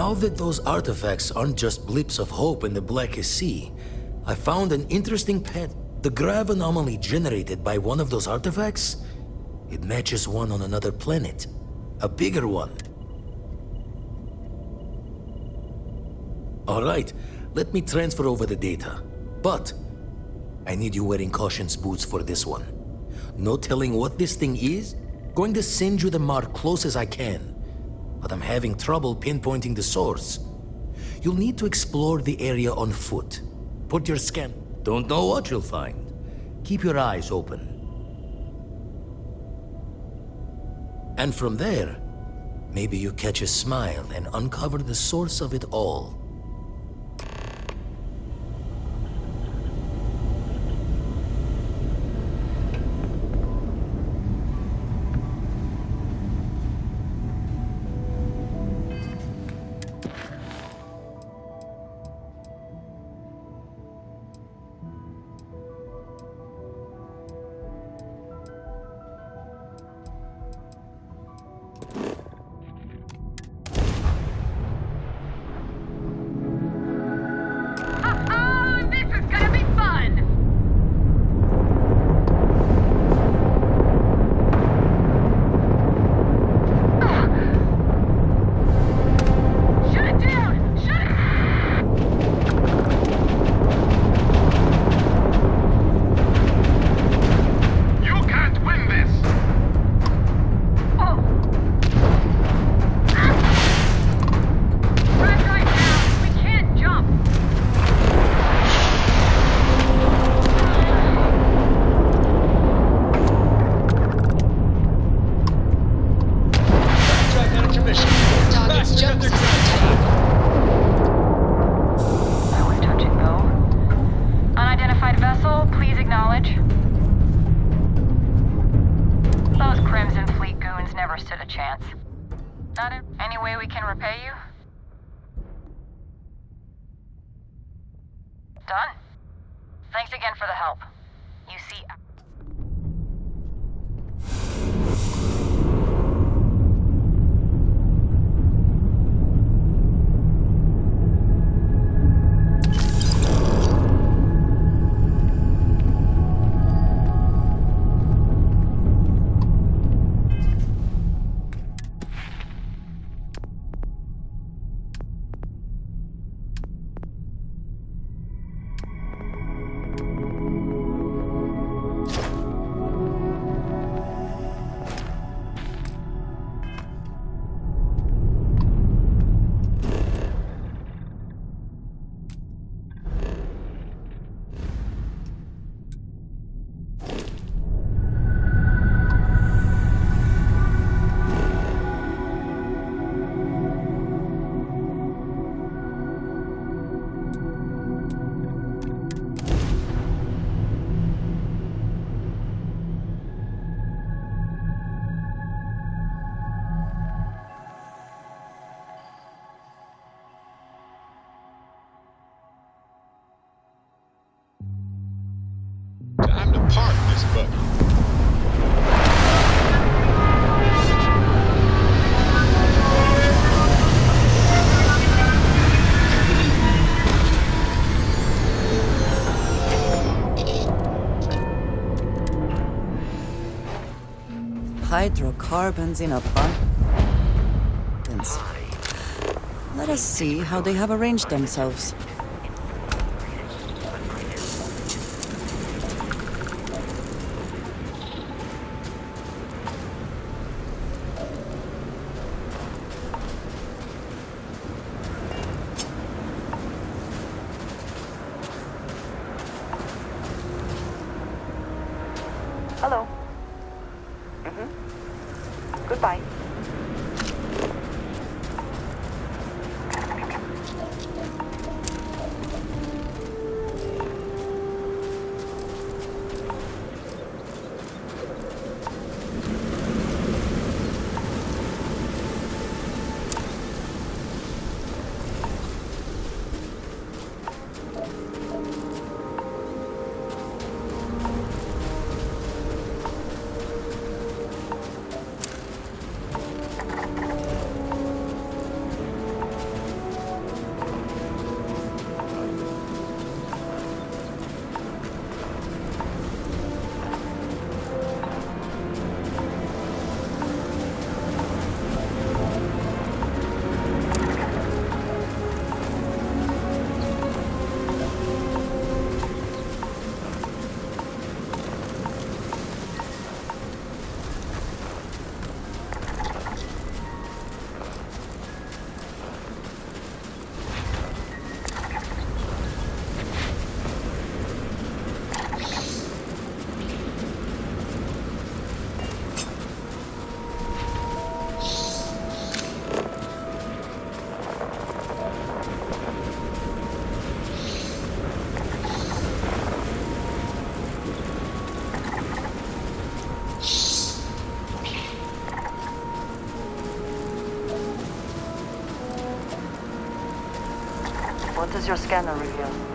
Now that those artifacts aren't just blips of hope in the blackest sea, I found an interesting pattern. The grav anomaly generated by one of those artifacts, it matches one on another planet. A bigger one. Alright, let me transfer over the data. But I need you wearing caution's boots for this one. No telling what this thing is. Going to send you the mark close as I can. But I'm having trouble pinpointing the source. You'll need to explore the area on foot. Put your scan. Don't know what you'll find. Keep your eyes open. And from there, maybe you catch a smile and uncover the source of it all. Done. Thanks again for the help. You see... Time to park this buggy. Hydrocarbons in abundance. Let us see how they have arranged themselves. Hello. Goodbye. does your scanner reveal?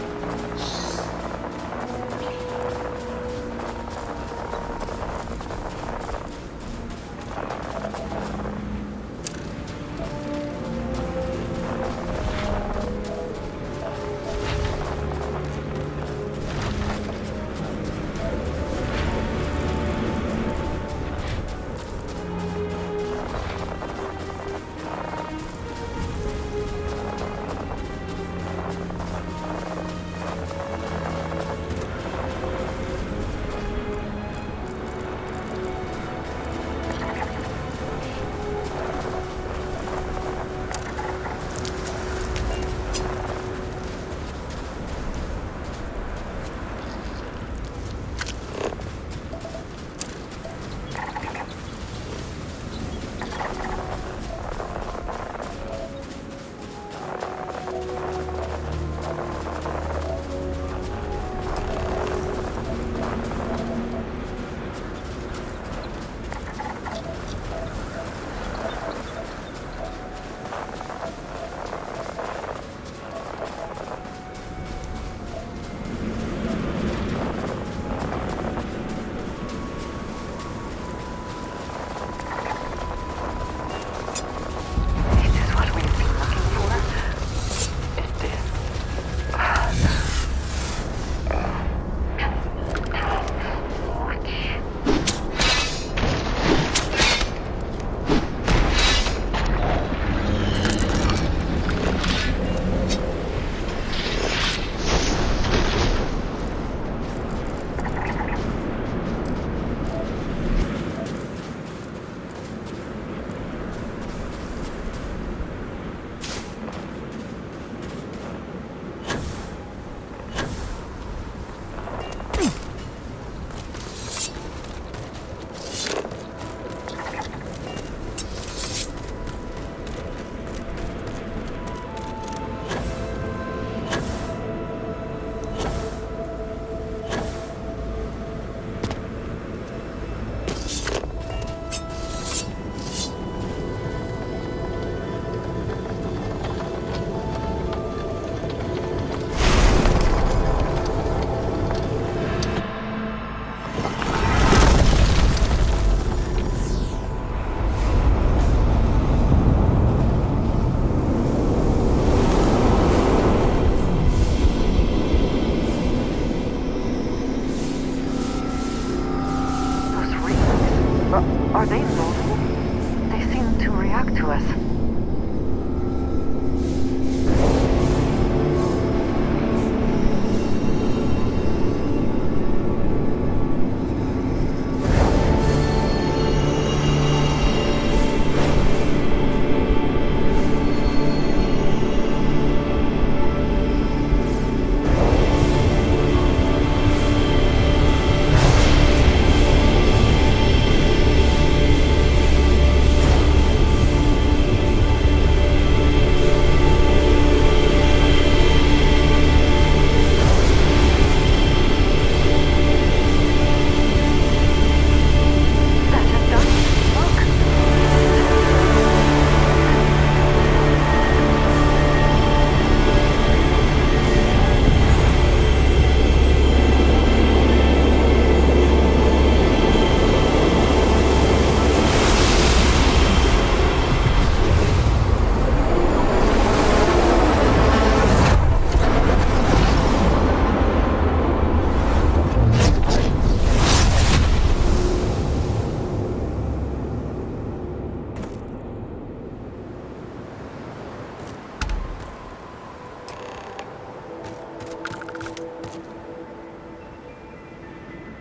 Are they moving? They seem to react to us.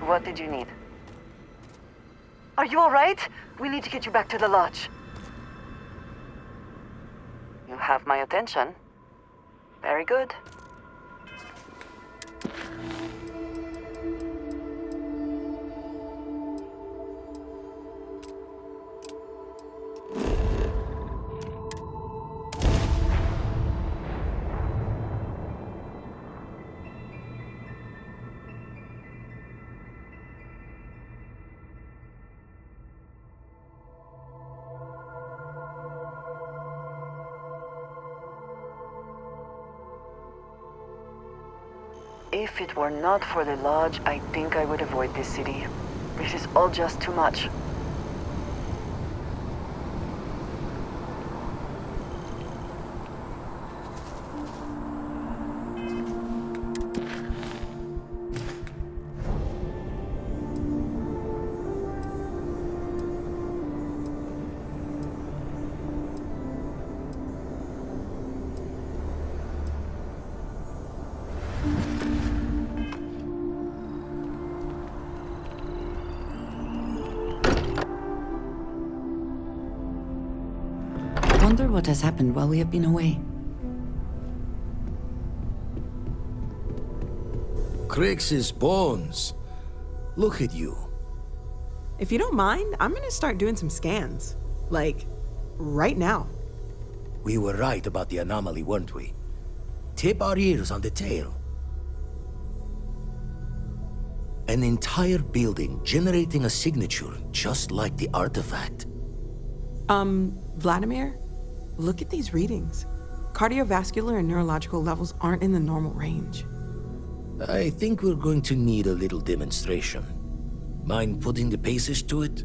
What did you need? Are you all right? We need to get you back to the lodge. You have my attention. Very good. If it were not for the lodge, I think I would avoid this city. It is all just too much. Wonder what has happened while we have been away. Crix's bones. Look at you. If you don't mind, I'm gonna start doing some scans. Like, right now. We were right about the anomaly, weren't we? Tip our ears on the tail. An entire building generating a signature just like the artifact. Vladimir, look at these readings. Cardiovascular and neurological levels aren't in the normal range. I think we're going to need a little demonstration. Mind putting the paces to it?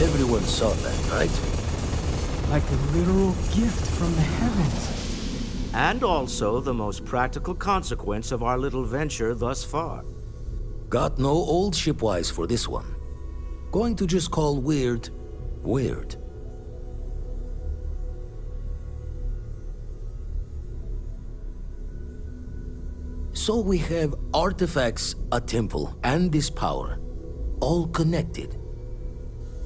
Everyone saw that, right? Like a literal gift from the heavens. And also the most practical consequence of our little venture thus far. Got no old shipwise for this one. Going to just call weird, weird. So we have artifacts, a temple, and this power, all connected.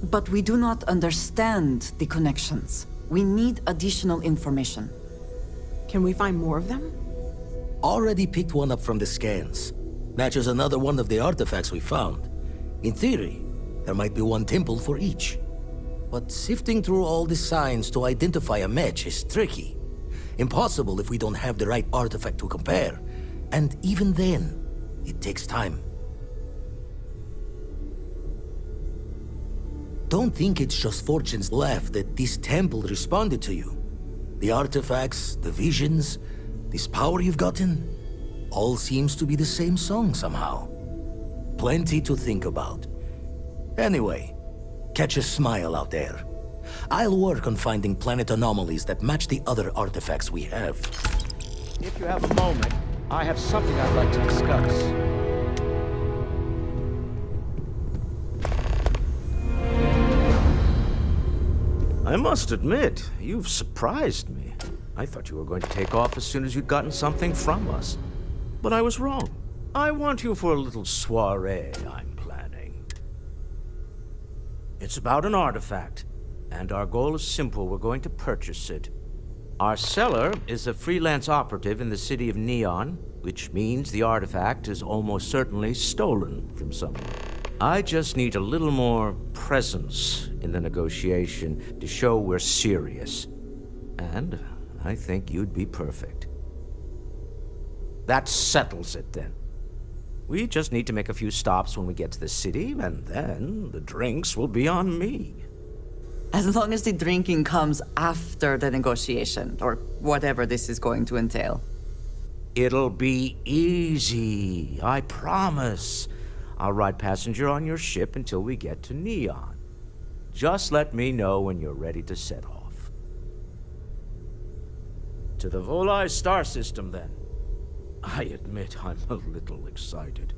But we do not understand the connections. We need additional information. Can we find more of them? Already picked one up from the scans. Matches another one of the artifacts we found. In theory, there might be one temple for each. But sifting through all the signs to identify a match is tricky. Impossible if we don't have the right artifact to compare. And even then, it takes time. Don't think it's just Fortune's laugh that this temple responded to you. The artifacts, the visions, this power you've gotten, all seems to be the same song somehow. Plenty to think about. Anyway, catch a smile out there. I'll work on finding planet anomalies that match the other artifacts we have. If you have a moment, I have something I'd like to discuss. I must admit, you've surprised me. I thought you were going to take off as soon as you'd gotten something from us. But I was wrong. I want you for a little soiree I'm planning. It's about an artifact, and our goal is simple. We're going to purchase it. Our seller is a freelance operative in the city of Neon, which means the artifact is almost certainly stolen from someone. I just need a little more presence in the negotiation to show we're serious. And I think you'd be perfect. That settles it, then. We just need to make a few stops when we get to the city, and then the drinks will be on me. As long as the drinking comes after the negotiation, or whatever this is going to entail. It'll be easy, I promise. I'll ride passenger on your ship until we get to Neon. Just let me know when you're ready to set off. To the Volai star system, then. I admit I'm a little excited.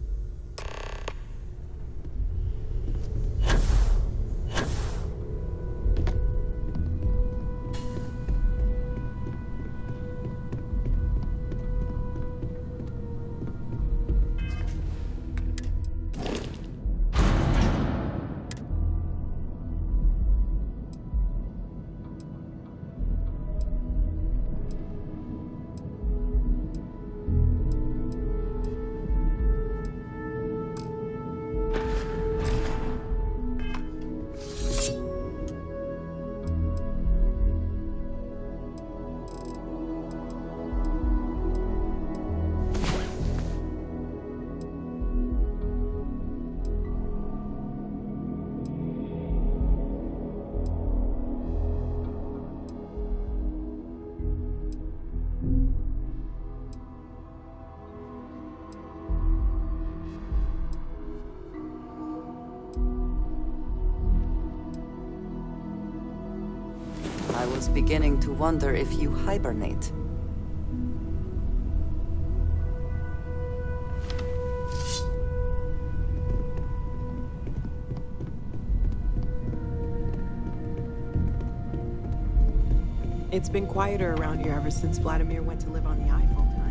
was beginning to wonder if you hibernate. It's been quieter around here ever since Vladimir went to live on the eye full time.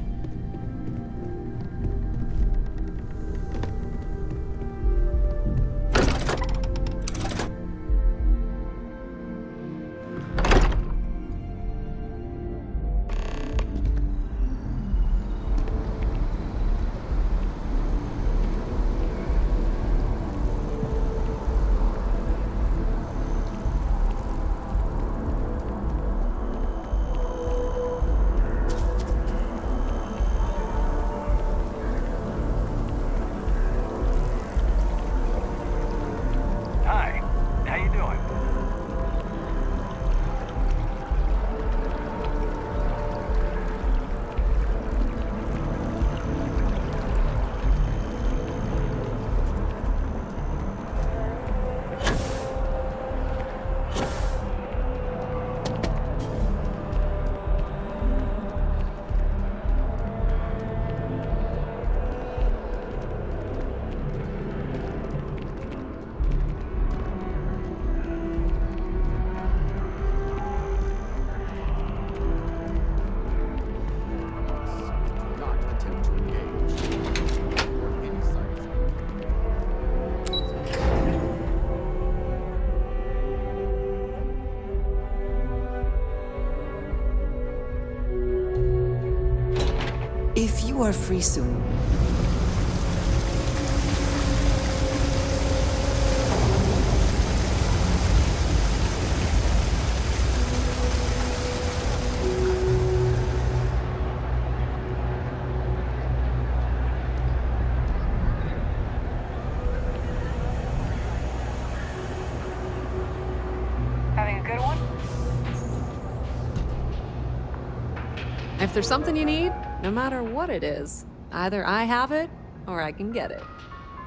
If you are free soon, Having a good one? If there's something you need, no matter what it is, either I have it or I can get it.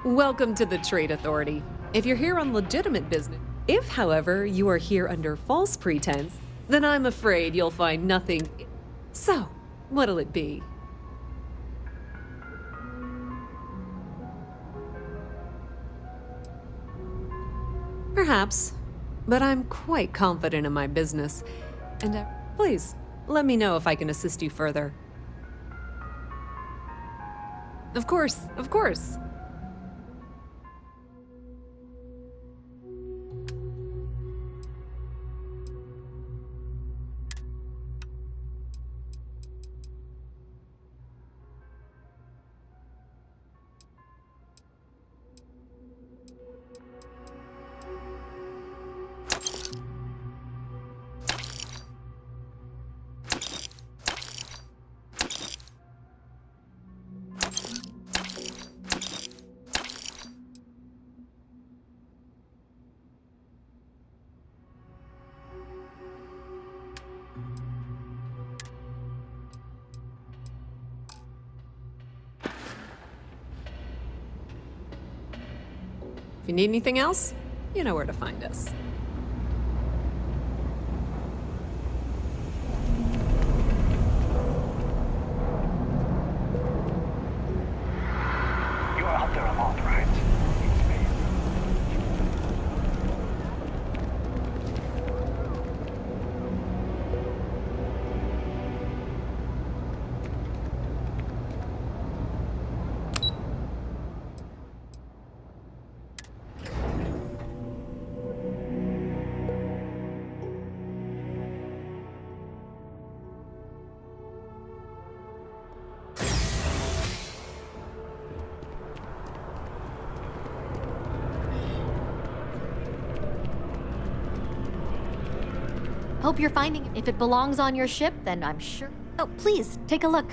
Welcome to the Trade Authority. If you're here on legitimate business, if, however, you are here under false pretense, then I'm afraid you'll find nothing. So, what'll it be? Perhaps, but I'm quite confident in my business. And please, let me know if I can assist you further. Of course, of course. If you need anything else, you know where to find us. You're out there a lot, right? Hope you're finding it. If it belongs on your ship, then I'm sure. Oh, please, take a look.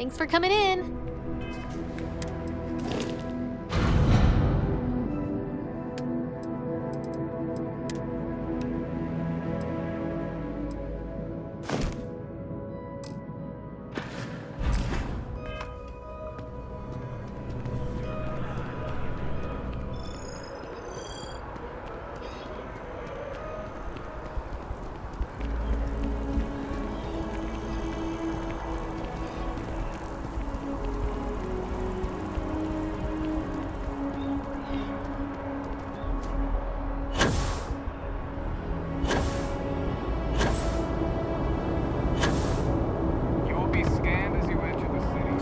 Thanks for coming in. You will be scanned as you enter the city.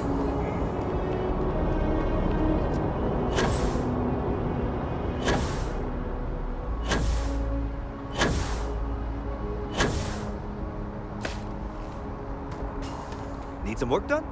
Need some work done?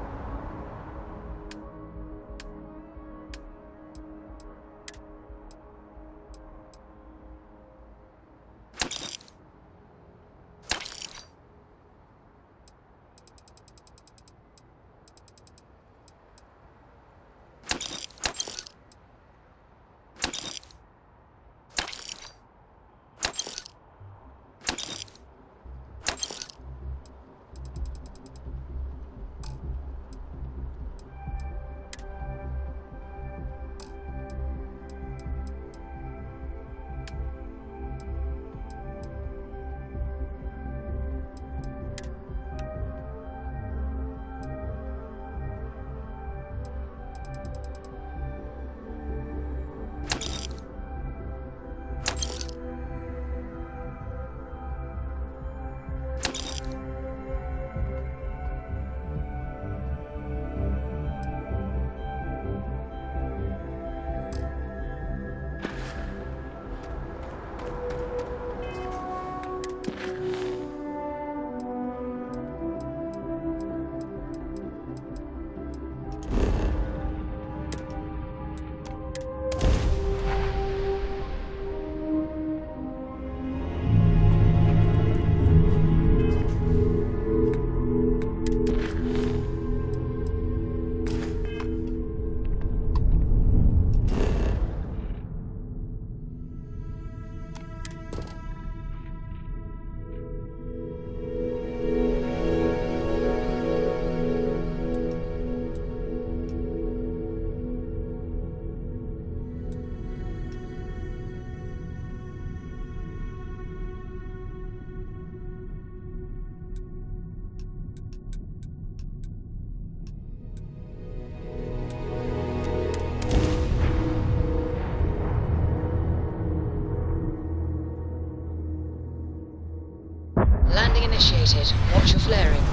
Landing initiated. Watch your flaring.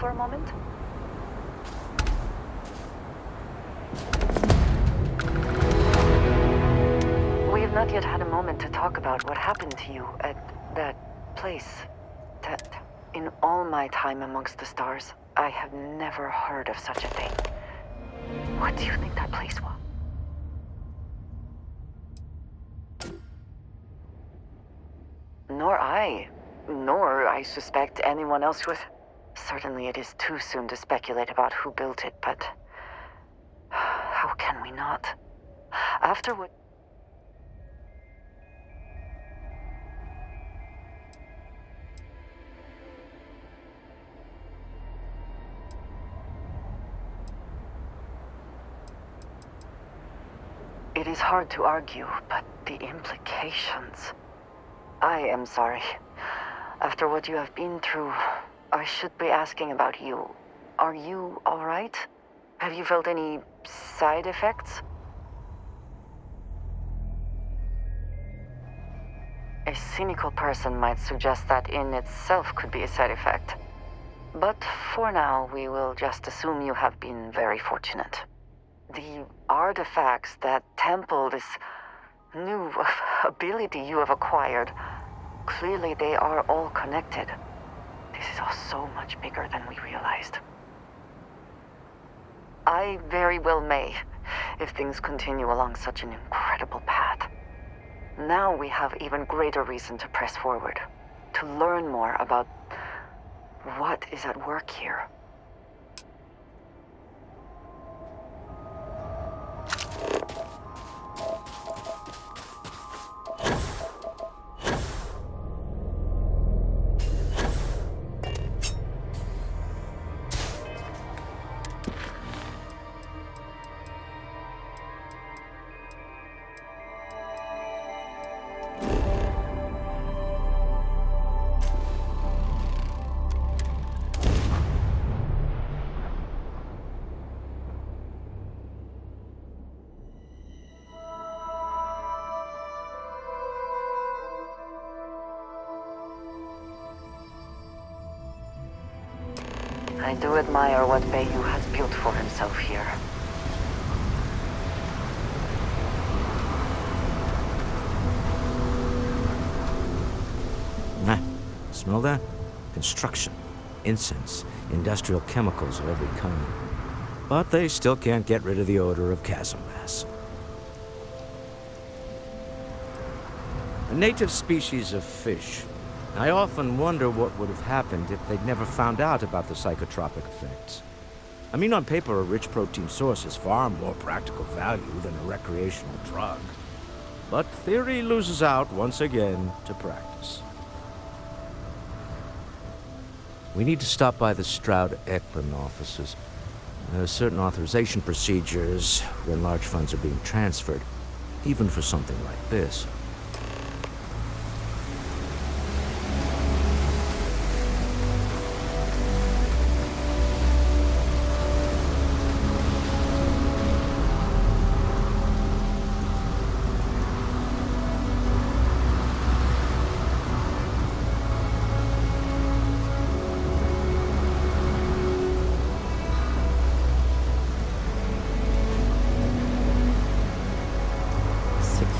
for a moment? We have not yet had a moment to talk about what happened to you at that place. That, in all my time amongst the stars, I have never heard of such a thing. What do you think that place was? Nor I suspect anyone else would. Certainly it is too soon to speculate about who built it, but how can we not? After what... It is hard to argue, but the implications... I am sorry. After what you have been through, I should be asking about you. Are you all right? Have you felt any side effects? A cynical person might suggest that in itself could be a side effect. But for now, we will just assume you have been very fortunate. The artifacts that temple this new ability you have acquired, clearly they are all connected. This is all so much bigger than we realized. I very well may, if things continue along such an incredible path. Now we have even greater reason to press forward, to learn more about what is at work here. I do admire what Bayou has built for himself here. Smell that? Construction, incense, industrial chemicals of every kind. But they still can't get rid of the odor of chasm mass. A native species of fish. I often wonder what would have happened if they'd never found out about the psychotropic effects. I mean, on paper, a rich protein source is far more practical value than a recreational drug. But theory loses out once again to practice. We need to stop by the Stroud-Ekman offices. There are certain authorization procedures when large funds are being transferred, even for something like this.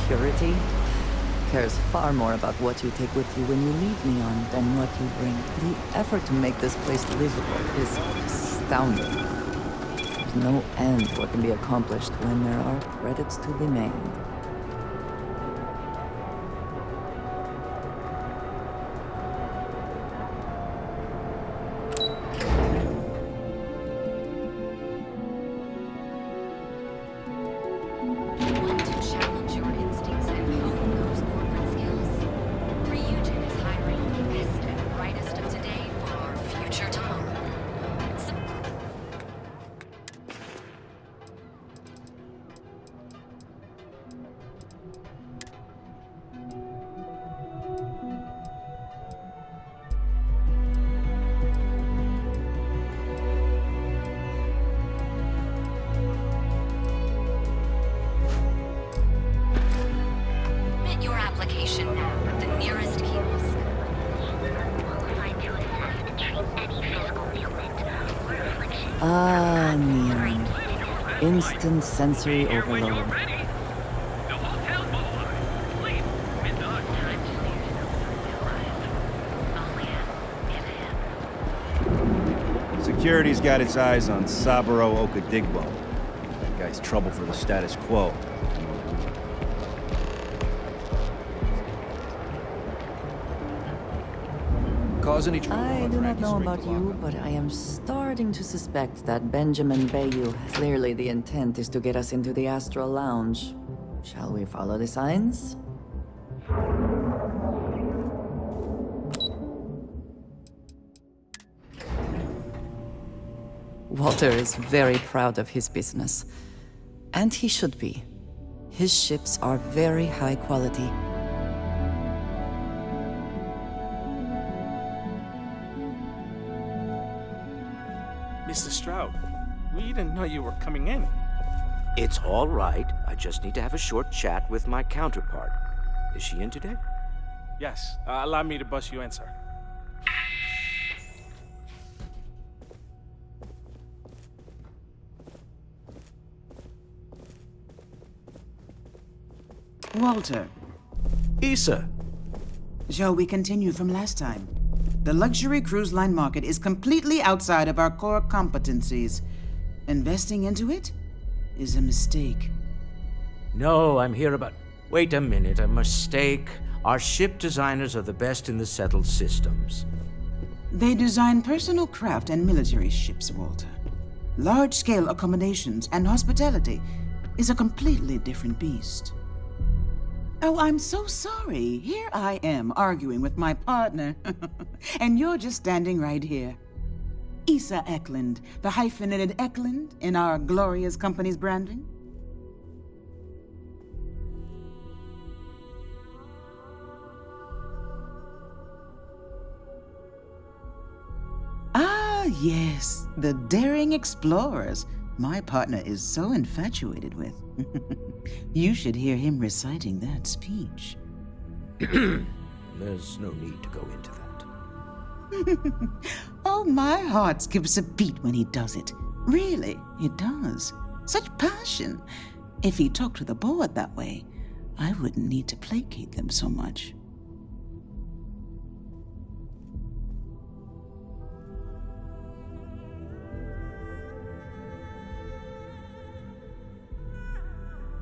Security cares far more about what you take with you when you leave Neon than what you bring. The effort to make this place livable is astounding. There's no end to what can be accomplished when there are credits to be made. Ah, Neon. Instant sensory overload. Security's got its eyes on Saburo Okadigbo. That guy's trouble for the status quo. Cause any trouble? I do not know about you, but I am starting to suspect that Benjamin Bayou, clearly the intent is to get us into the Astral Lounge. Shall we follow the signs? Walter is very proud of his business. And he should be. His ships are very high quality. Mr. Stroud, we didn't know you were coming in. It's all right. I just need to have a short chat with my counterpart. Is she in today? Yes, allow me to bust you in, sir. Walter. Issa. Shall we continue from last time? The luxury cruise line market is completely outside of our core competencies. Investing into it is a mistake. No, I'm here about... Wait a minute, a mistake. Our ship designers are the best in the settled systems. They design personal craft and military ships, Walter. Large-scale accommodations and hospitality is a completely different beast. Oh, I'm so sorry. Here I am arguing with my partner. And you're just standing right here. Issa Eklund, the hyphenated Eklund in our glorious company's branding. Ah, yes, the daring explorers my partner is so infatuated with. You should hear him reciting that speech. There's no need to go into that. Oh, my heart skips a beat when he does it. Really, it does. Such passion. If he talked to the board that way, I wouldn't need to placate them so much.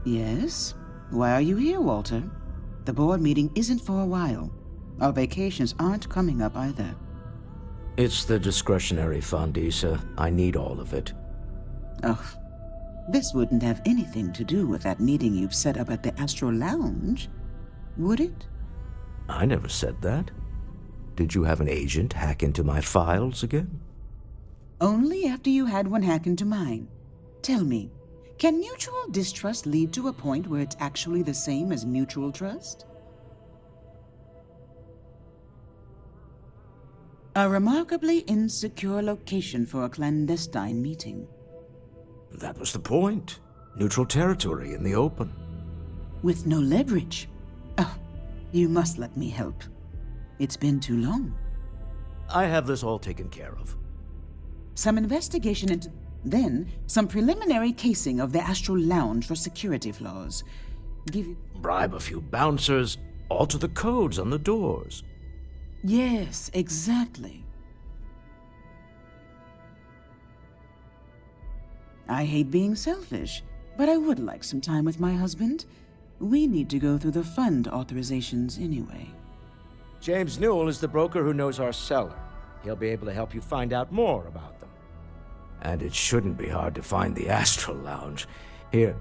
Yes? Why are you here, Walter? The board meeting isn't for a while. Our vacations aren't coming up either. It's the discretionary fund, Issa. I need all of it. Oh, this wouldn't have anything to do with that meeting you've set up at the Astral Lounge, would it? I never said that. Did you have an agent hack into my files again? Only after you had one hack into mine. Tell me, can mutual distrust lead to a point where it's actually the same as mutual trust? A remarkably insecure location for a clandestine meeting. That was the point. Neutral territory in the open. With no leverage. Oh, you must let me help. It's been too long. I have this all taken care of. Some investigation into... Then, some preliminary casing of the Astral Lounge for security flaws. Bribe a few bouncers, alter the codes on the doors. Yes, exactly. I hate being selfish, but I would like some time with my husband. We need to go through the fund authorizations anyway. James Newell is the broker who knows our seller. He'll be able to help you find out more about them. And it shouldn't be hard to find the Astral Lounge. Here,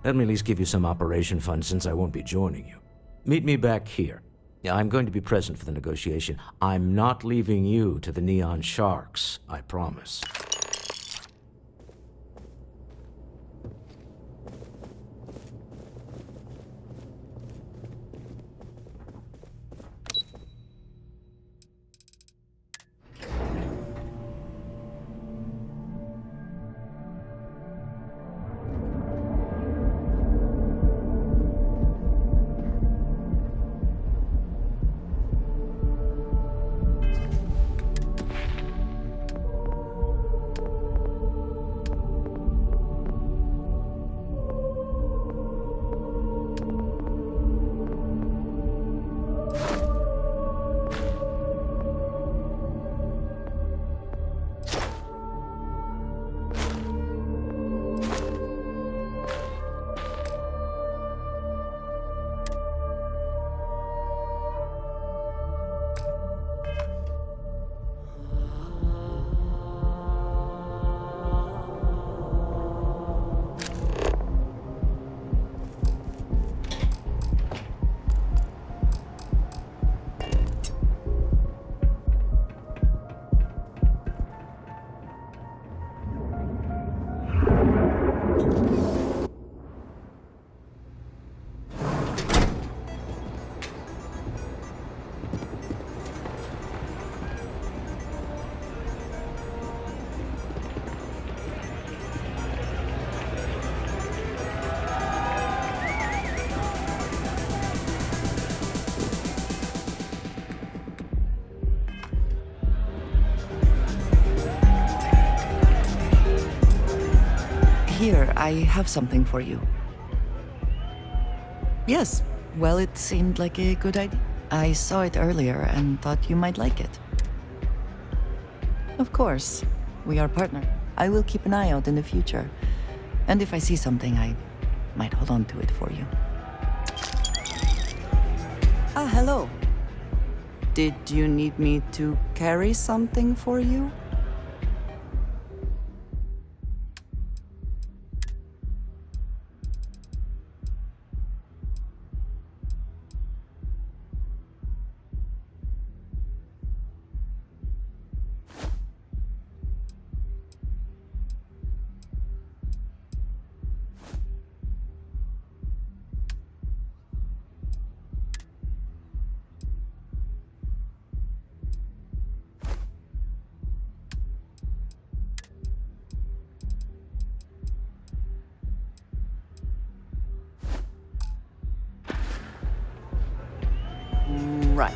let me at least give you some operation funds since I won't be joining you. Meet me back here. I'm going to be present for the negotiation. I'm not leaving you to the Neon Sharks, I promise. Here, I have something for you. Yes, well, it seemed like a good idea. I saw it earlier and thought you might like it. Of course, we are partners. I will keep an eye out in the future. And if I see something, I might hold on to it for you. Ah, hello. Did you need me to carry something for you? Right.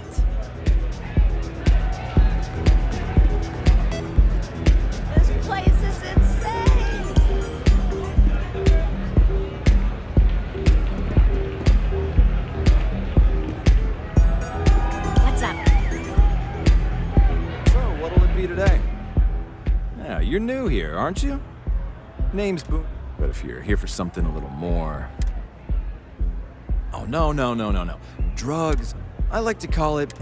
This place is insane! What's up? So, what'll it be today? Yeah, you're new here, aren't you? Name's Boone. But if you're here for something a little more... Oh, no. Drugs. I like to call it...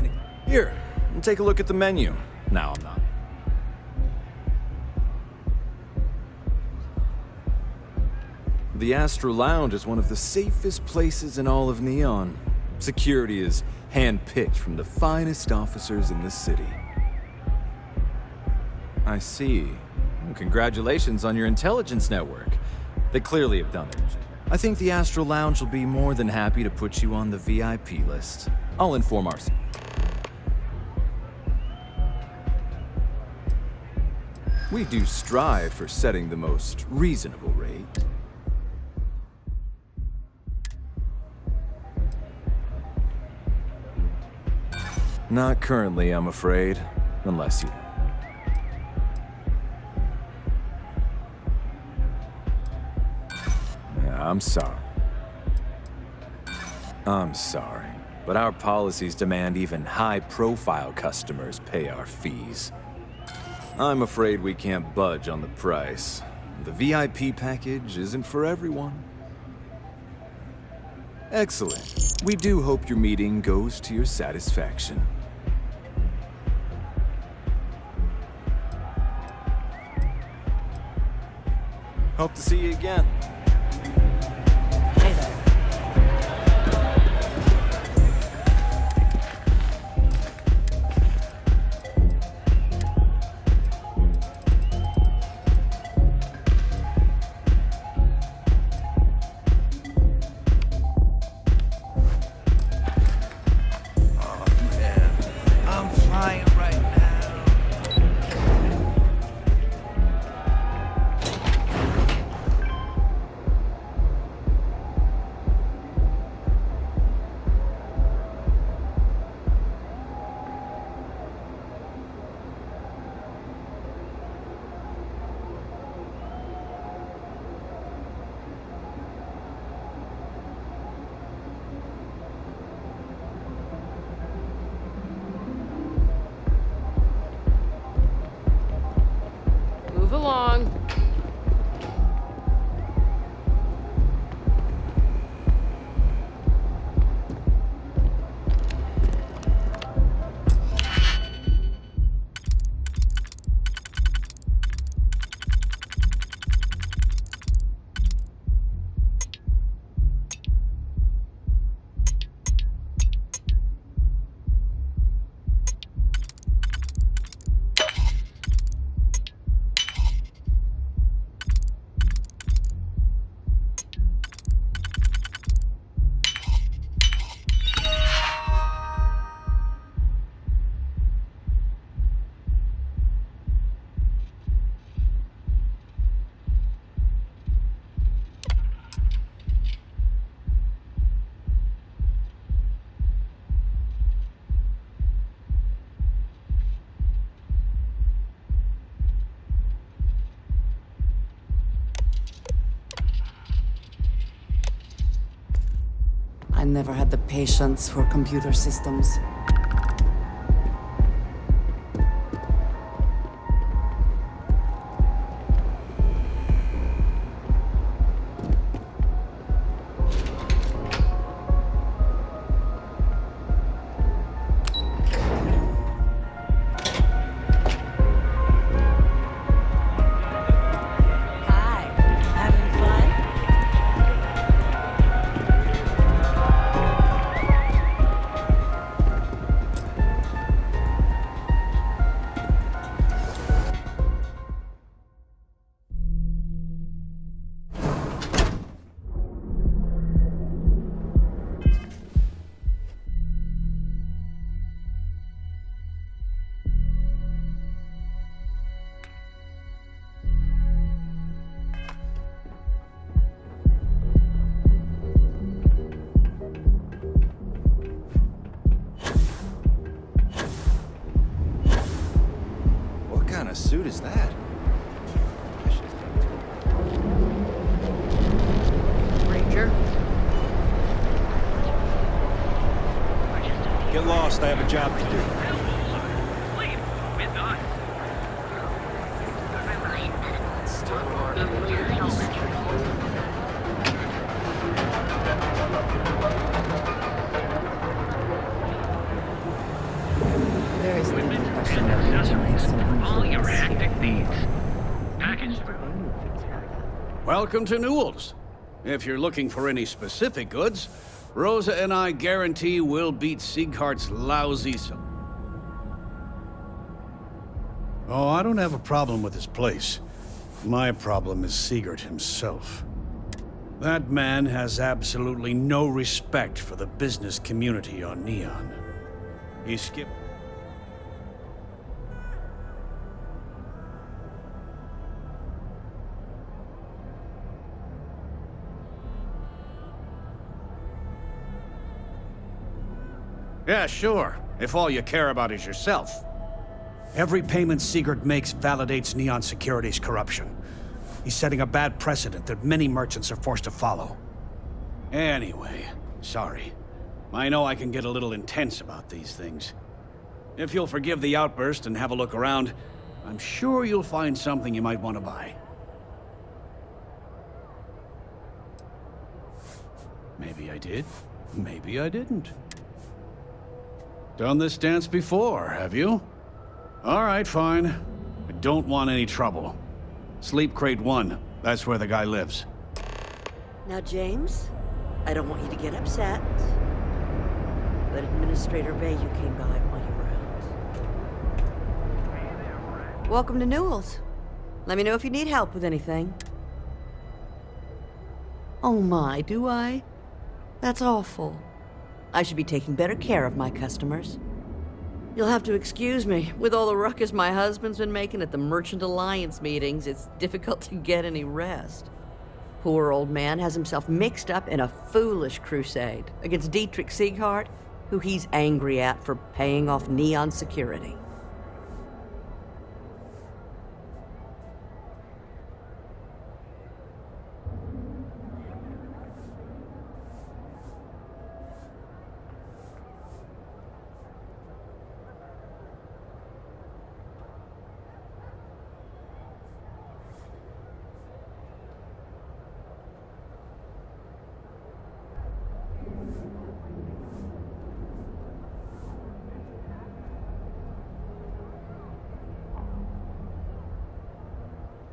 Here, take a look at the menu. No, I'm not. The Astro Lounge is one of the safest places in all of Neon. Security is hand-picked from the finest officers in the city. I see. Well, congratulations on your intelligence network. They clearly have done it. I think the Astro Lounge will be more than happy to put you on the VIP list. I'll inform our... We do strive for setting the most reasonable rate. Not currently, I'm afraid. Unless you... Yeah, I'm sorry, but our policies demand even high-profile customers pay our fees. I'm afraid we can't budge on the price. The VIP package isn't for everyone. Excellent. We do hope your meeting goes to your satisfaction. Hope to see you again. Hey there. never had the patience for computer systems. What kind of suit is that? Ranger? Get lost, I have a job to do. There is the impression that Legion makes some influence. Welcome to Newell's. If you're looking for any specific goods, Rosa and I guarantee we'll beat Sieghart's lousy sum. Oh, I don't have a problem with this place. My problem is Siegert himself. That man has absolutely no respect for the business community on Neon. He skipped... Yeah, sure, if all you care about is yourself. Every payment Siegert makes validates Neon Security's corruption. He's setting a bad precedent that many merchants are forced to follow. Anyway, sorry. I know I can get a little intense about these things. If you'll forgive the outburst and have a look around, I'm sure you'll find something you might want to buy. Maybe I did, maybe I didn't. Done this dance before, have you? All right, fine. I don't want any trouble. Sleep Crate 1. That's where the guy lives. Now, James, I don't want you to get upset, but Administrator Bayou came by while you were out. Welcome to Newell's. Let me know if you need help with anything. Oh my, do I? That's awful. I should be taking better care of my customers. You'll have to excuse me. With all the ruckus my husband's been making at the Merchant Alliance meetings, it's difficult to get any rest. Poor old man has himself mixed up in a foolish crusade against Dietrich Sieghart, who he's angry at for paying off Neon Security.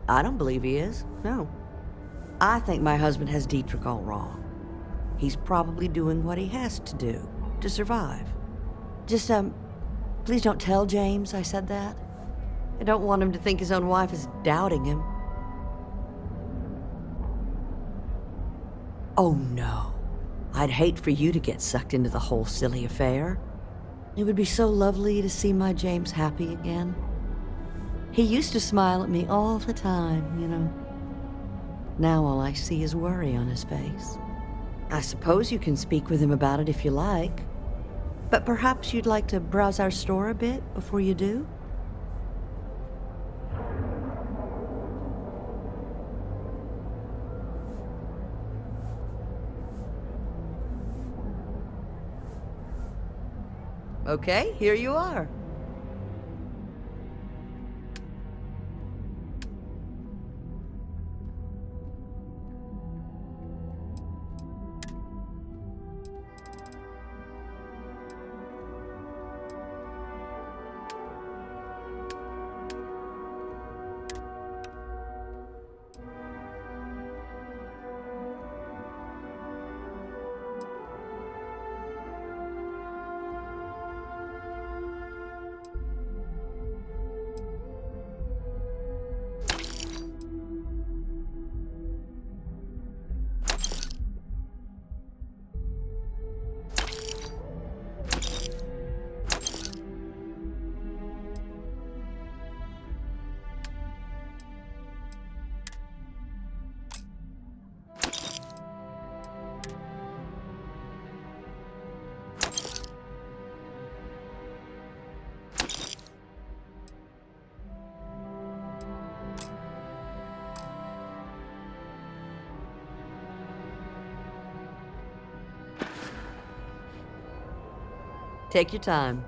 I don't believe he is, no. I think my husband has Dietrich all wrong. He's probably doing what he has to do to survive. Just, please don't tell James I said that. I don't want him to think his own wife is doubting him. Oh no. I'd hate for you to get sucked into the whole silly affair. It would be so lovely to see my James happy again. He used to smile at me all the time, you know. Now all I see is worry on his face. I suppose you can speak with him about it if you like. But perhaps you'd like to browse our store a bit before you do? Okay, here you are. Take your time.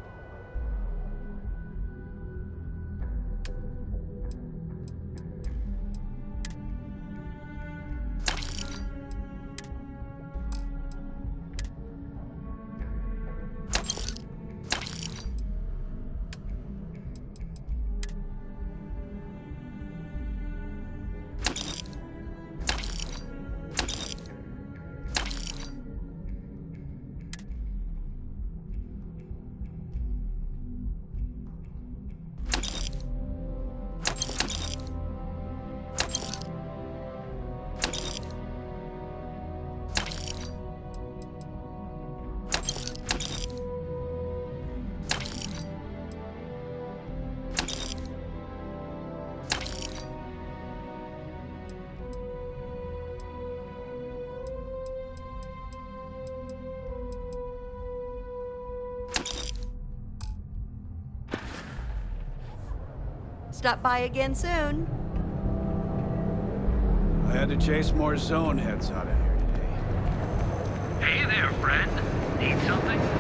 Stop by again soon. I had to chase more zone heads out of here today. Hey there, friend. Need something?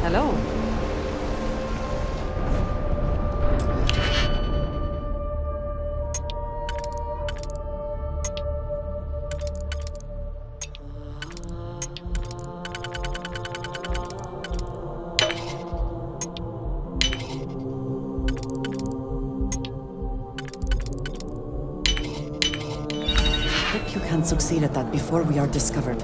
Hello. Hope you can succeed at that before we are discovered.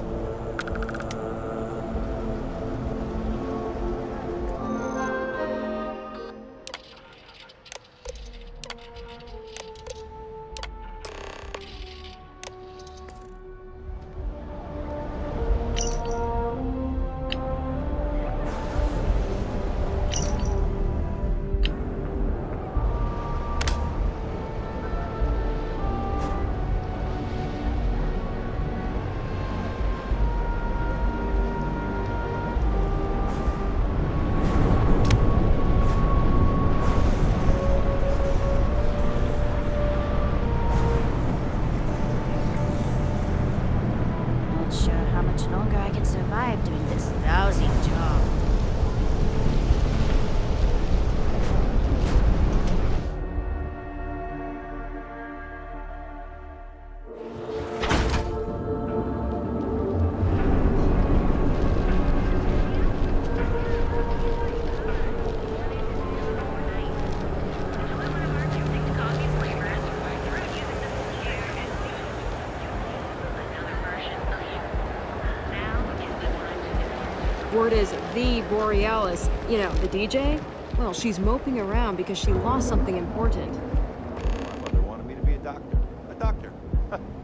Word is the Borealis, you know, the DJ. Well, she's moping around because she lost something important. My mother wanted me to be a doctor. A doctor.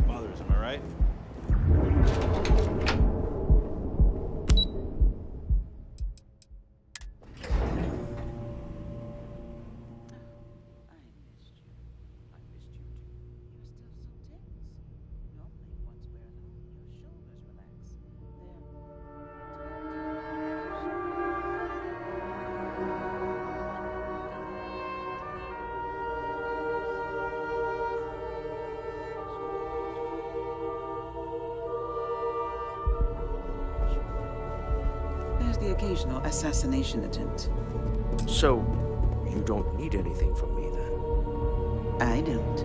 Mothers, am I right? There's the occasional assassination attempt. So, you don't need anything from me then? I don't.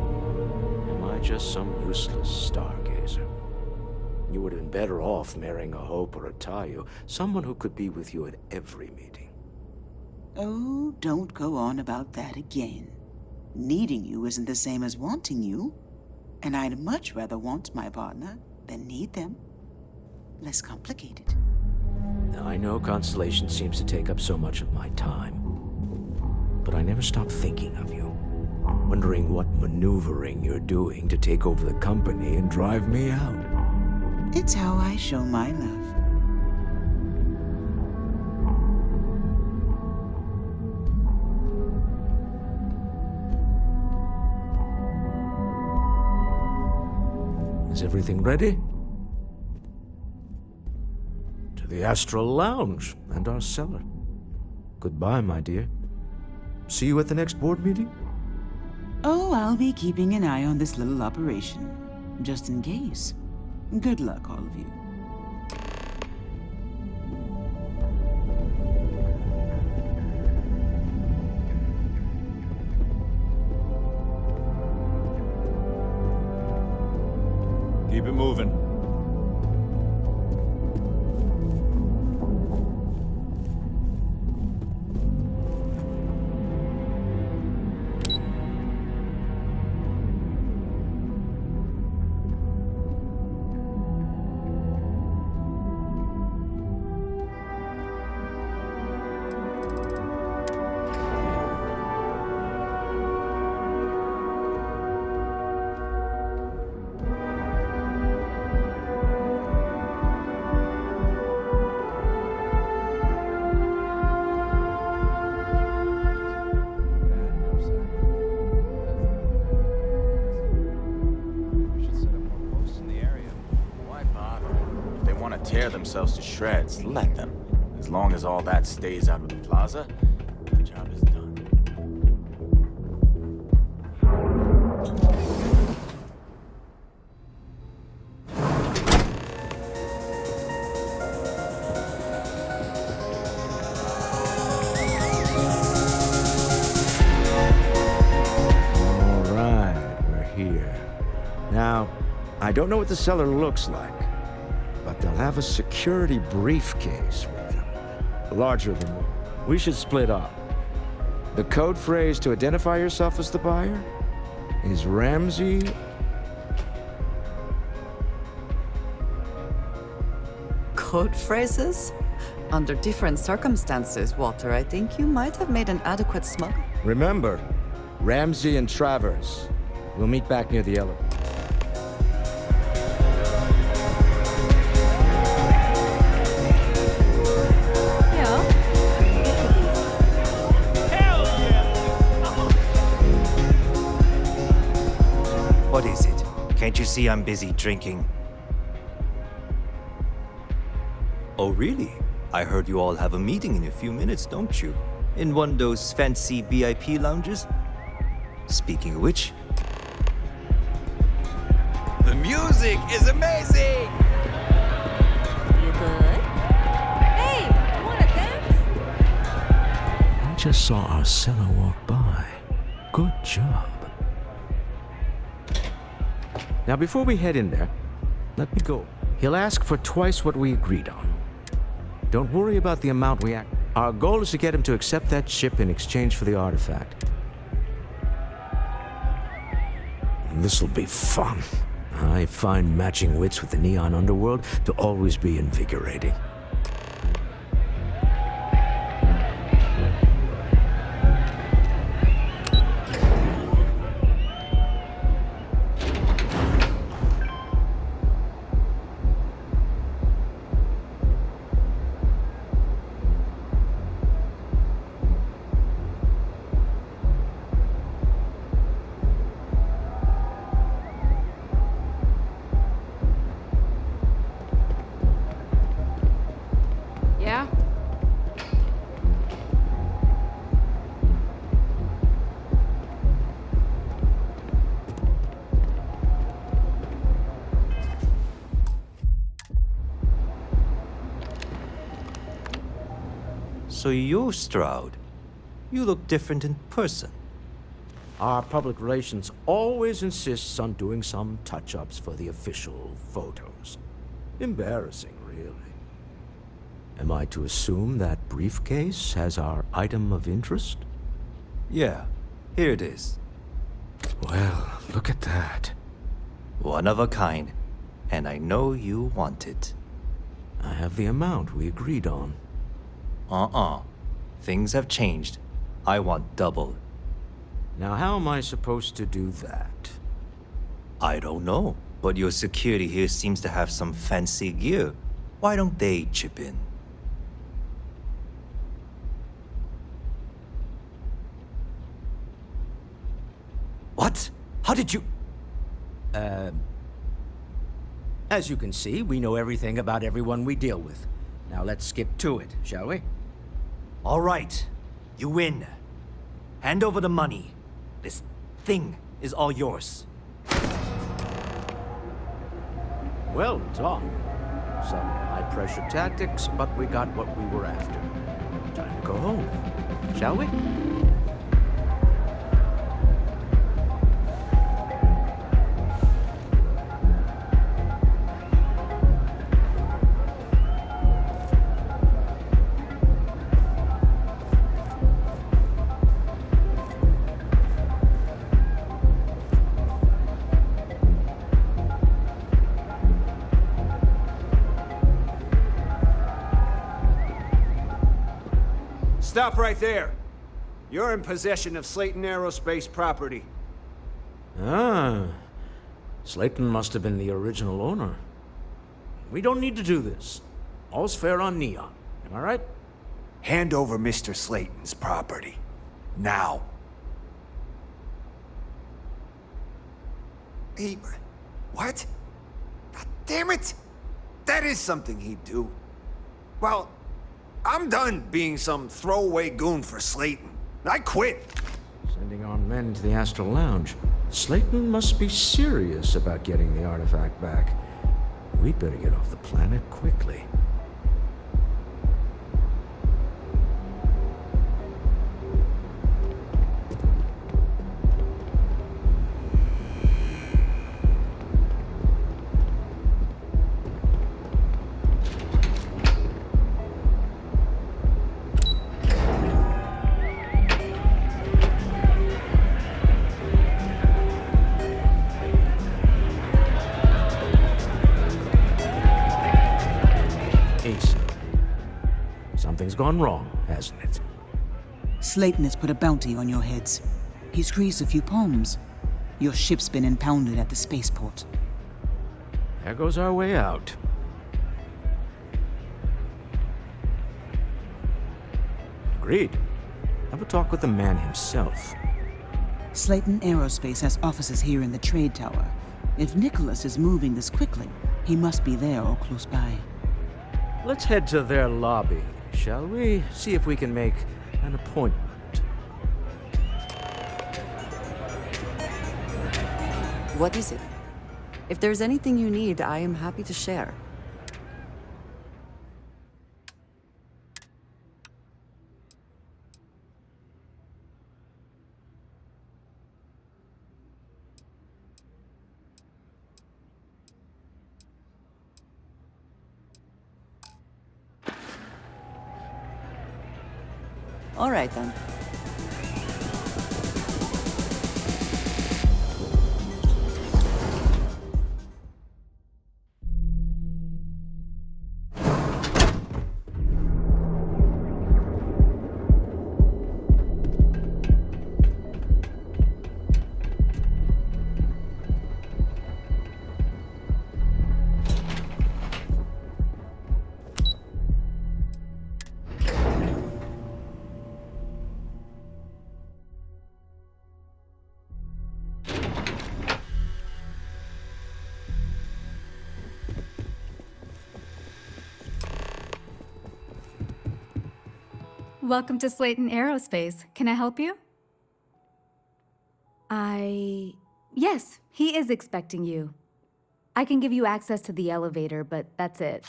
Am I just some useless stargazer? You would have been better off marrying a Hope or a Tayo, someone who could be with you at every meeting. Oh, don't go on about that again. Needing you isn't the same as wanting you. And I'd much rather want my partner than need them. Less complicated. I know Constellation seems to take up so much of my time, but I never stop thinking of you, wondering what maneuvering you're doing to take over the company and drive me out. It's how I show my love. Is everything ready? To the Astral Lounge and our cellar. Goodbye, my dear. See you at the next board meeting? Oh, I'll be keeping an eye on this little operation, just in case. Good luck, all of you. Keep it moving. Tear themselves to shreds, let them. As long as all that stays out of the plaza, the job is done. All right, we're here. Now, I don't know what the cellar looks like, but they'll have a security briefcase with them. Larger than one. We should split up. The code phrase to identify yourself as the buyer is Ramsey. Code phrases? Under different circumstances, Walter, I think you might have made an adequate smuggle. Remember, Ramsey and Travers. We'll meet back near the elevator. What is it? Can't you see I'm busy drinking? Oh, really? I heard you all have a meeting in a few minutes, don't you? In one of those fancy VIP lounges? Speaking of which... The music is amazing! You good? Hey, you wanna dance? I just saw our cellar walk by. Good job. Now, before we head in there, let me go. He'll ask for twice what we agreed on. Don't worry about the amount we act. Our goal is to get him to accept that ship in exchange for the artifact. This'll be fun. I find matching wits with the neon underworld to always be invigorating. So you're Stroud. You look different in person. Our public relations always insists on doing some touch-ups for the official photos. Embarrassing, really. Am I to assume that briefcase has our item of interest? Yeah, here it is. Well, look at that. One of a kind, and I know you want it. I have the amount we agreed on. Things have changed. I want double. Now, how am I supposed to do that? I don't know, but your security here seems to have some fancy gear. Why don't they chip in? What? How did you... As you can see, we know everything about everyone we deal with. Now let's skip to it, shall we? All right. You win. Hand over the money. This thing is all yours. Well done. Some high-pressure tactics, but we got what we were after. Time to go home, shall we? Stop right there. You're in possession of Slayton Aerospace property. Ah. Slayton must have been the original owner. We don't need to do this. All's fair on Neon. Am I right? Hand over Mr. Slayton's property. Now. What? God damn it! That is something he'd do. Well, I'm done being some throwaway goon for Slayton. I quit. Sending our men to the Astral Lounge. Slayton must be serious about getting the artifact back. We'd better get off the planet quickly. Something's gone wrong, hasn't it? Slayton has put a bounty on your heads. He squeezed a few palms. Your ship's been impounded at the spaceport. There goes our way out. Agreed. Have a talk with the man himself. Slayton Aerospace has offices here in the trade tower. If Nicholas is moving this quickly, he must be there or close by. Let's head to their lobby, shall we? See if we can make an appointment. What is it? If there's anything you need, I am happy to share. All right, then. Welcome to Slayton Aerospace. Can I help you? Yes, he is expecting you. I can give you access to the elevator, but that's it.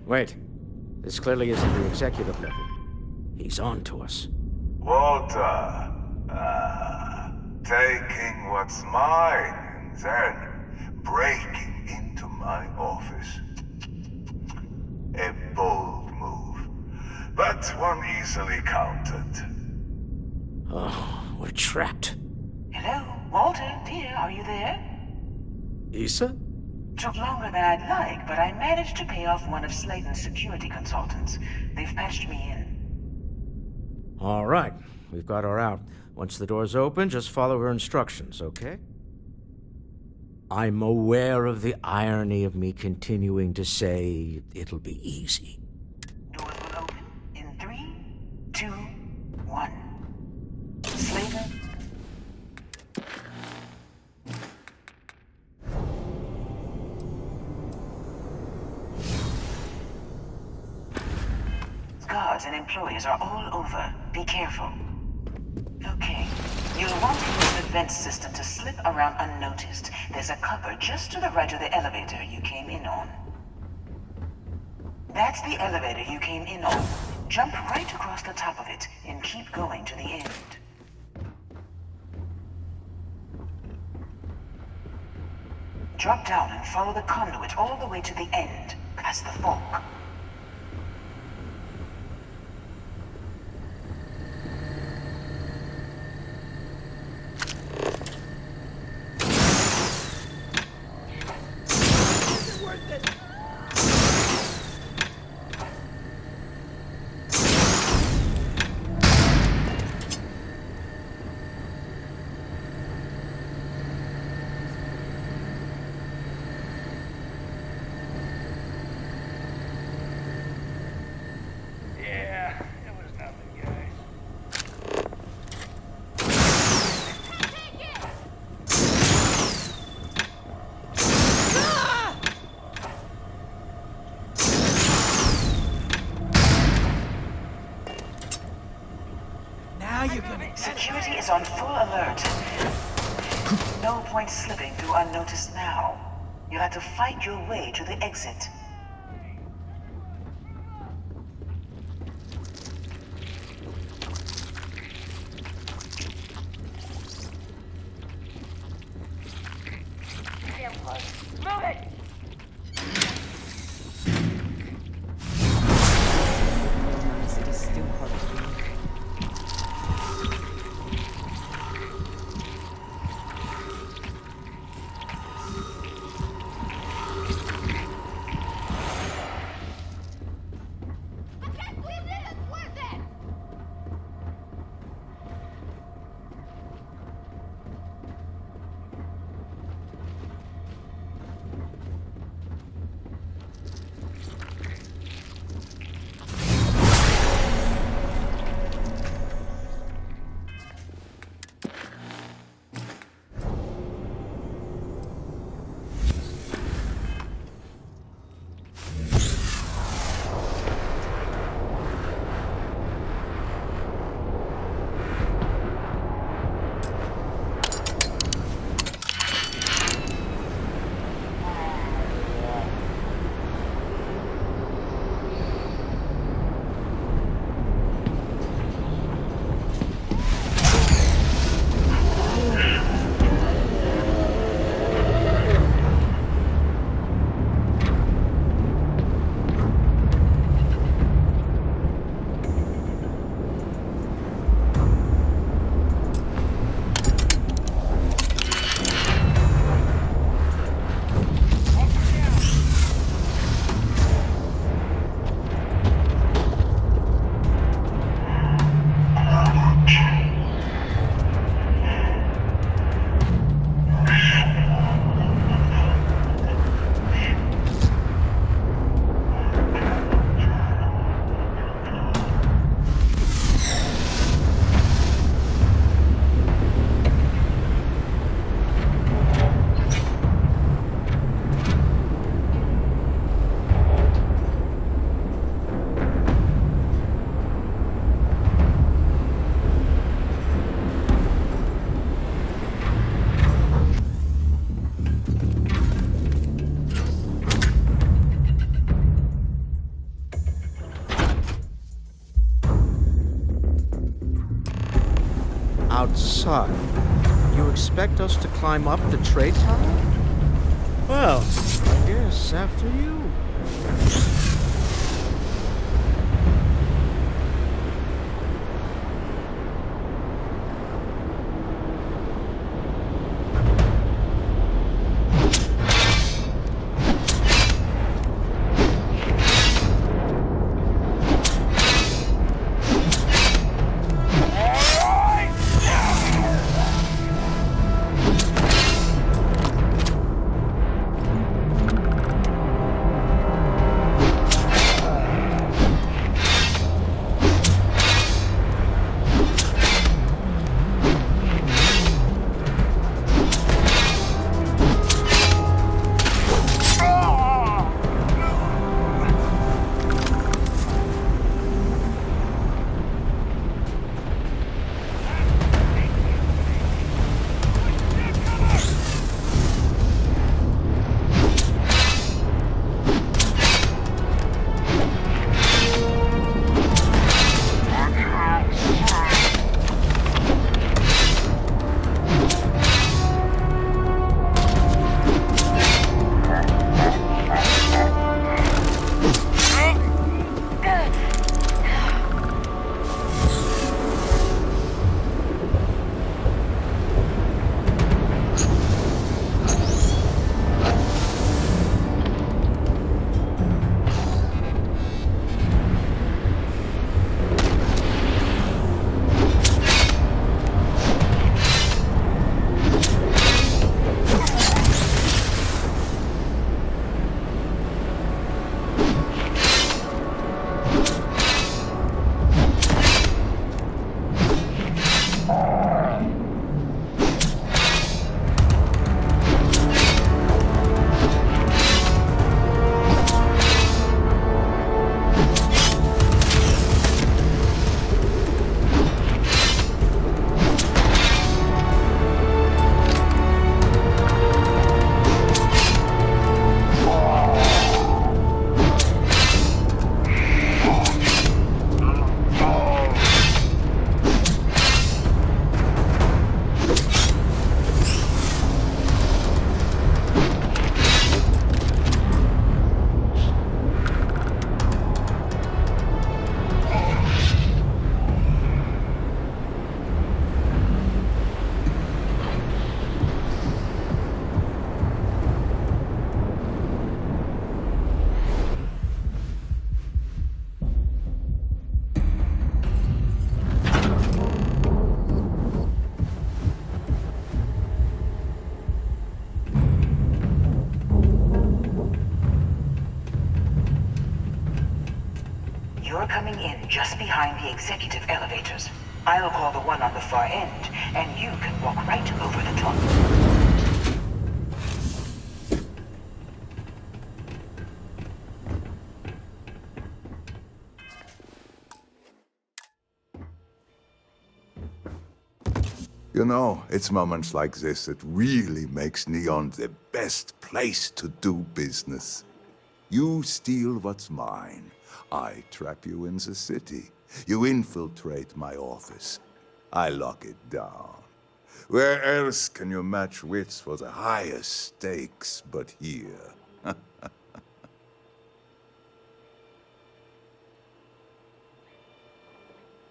Wait. This clearly isn't the executive level. He's on to us. Walter. Taking what's mine and then breaking into my office. A bold move, but one easily countered. Oh, we're trapped. Hello, Walter, dear, are you there? Issa? Took longer than I'd like, but I managed to pay off one of Slayton's security consultants. They've patched me in. All right, we've got her out. Once the door's open, just follow her instructions, okay? I'm aware of the irony of me continuing to say it'll be easy. Doors will open in 3, 2, 1. Slayton. Guards and employees are all over. Be careful. Okay. You'll want to use the vent system to slip around unnoticed. There's a cover just to the right of the elevator you came in on. That's the elevator you came in on. Jump right across the top of it and keep going to the end. Drop down and follow the conduit all the way to the end, past the fork. Security is on full alert. No point slipping through unnoticed now. You'll have to fight your way to the exit. Move it! It is still hard to believe. outside. You expect us to climb up the trade tower? Well, I guess after you. You're coming in just behind the executive elevators. I'll call the one on the far end, and you can walk right over the top. You know, it's moments like this that really makes Neon the best place to do business. You steal what's mine. I trap you in the city. You infiltrate my office. I lock it down. Where else can you match wits for the highest stakes but here?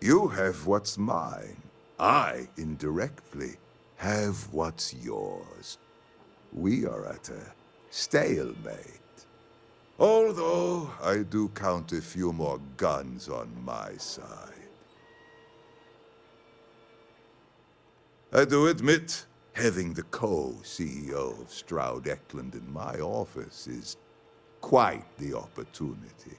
You have what's mine. I, indirectly, have what's yours. We are at a stalemate. Although I do count a few more guns on my side. I do admit, having the co-CEO of Stroud Eklund in my office is quite the opportunity.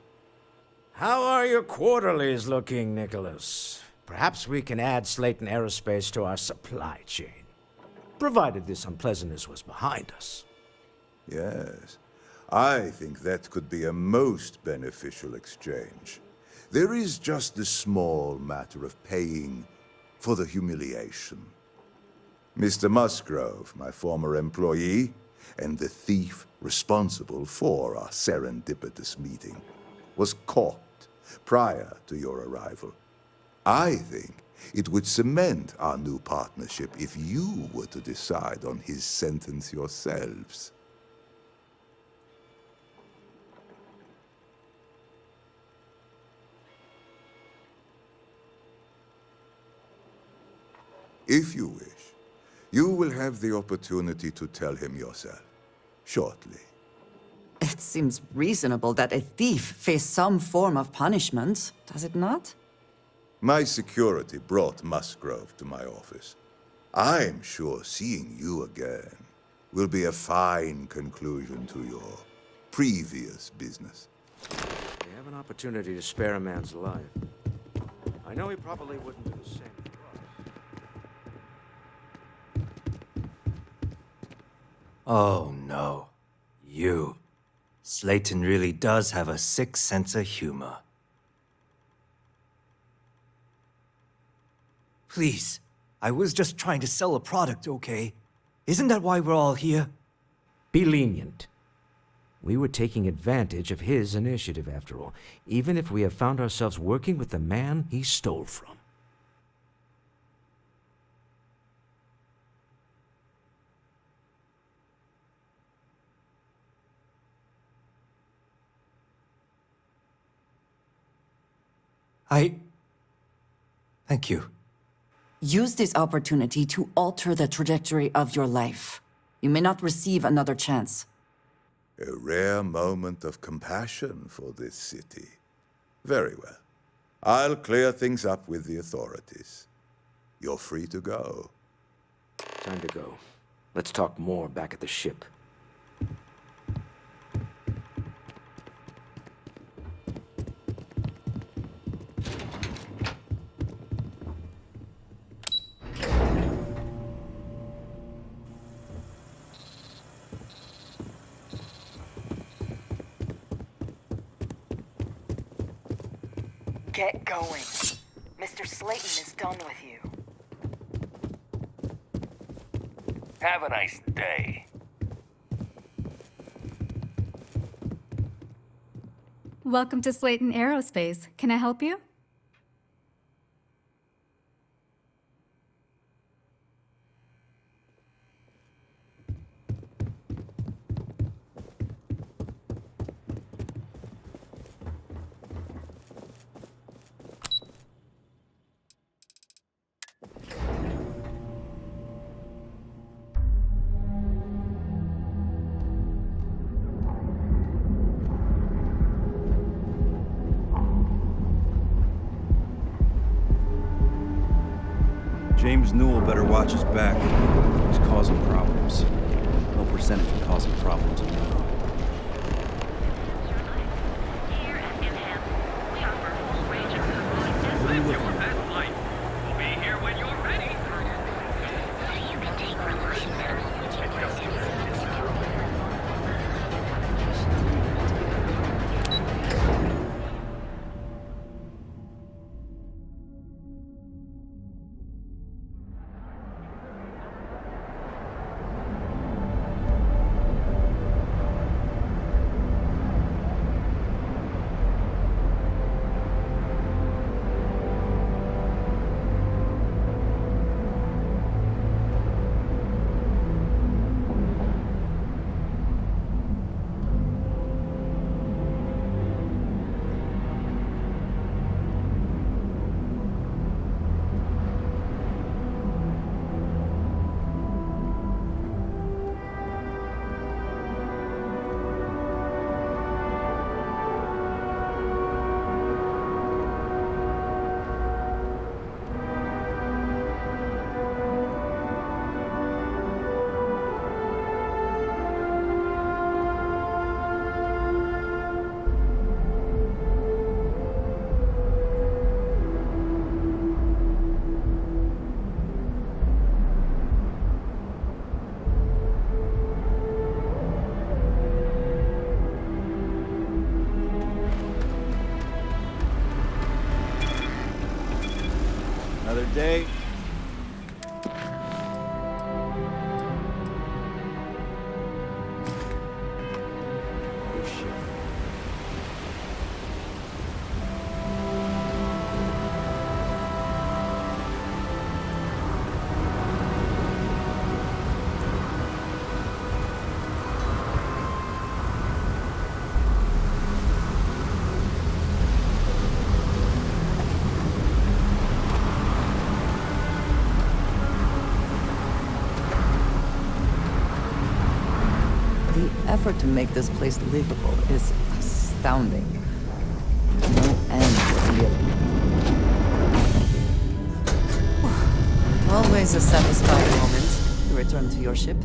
How are your quarterlies looking, Nicholas? Perhaps we can add Slayton Aerospace to our supply chain, provided this unpleasantness was behind us. Yes. I think that could be a most beneficial exchange. There is just the small matter of paying for the humiliation. Mr. Musgrove, my former employee, and the thief responsible for our serendipitous meeting, was caught prior to your arrival. I think It would cement our new partnership if you were to decide on his sentence yourselves. If you wish, you will have the opportunity to tell him yourself, shortly. It seems reasonable that a thief face some form of punishment, does it not? My security brought Musgrove to my office. I'm sure seeing you again will be a fine conclusion to your previous business. We have an opportunity to spare a man's life. I know he probably wouldn't do the same. Oh no. You. Slayton really does have a sick sense of humor. Please, I was just trying to sell a product, okay? Isn't that why we're all here? Be lenient. We were taking advantage of his initiative, after all, even if we have found ourselves working with the man he stole from. Thank you. Use this opportunity to alter the trajectory of your life. You may not receive another chance. A rare moment of compassion for this city. Very well. I'll clear things up with the authorities. You're free to go. Time to go. Let's talk more back at the ship. Get going. Mr. Slayton is done with you. Have a nice day. Welcome to Slayton Aerospace. Can I help you? James Newell better watch his back. He's causing problems. No percentage of causing problems. Another day. Oh shit. effort to make this place livable is astounding. No end, really. Always a satisfying moment to return to your ship.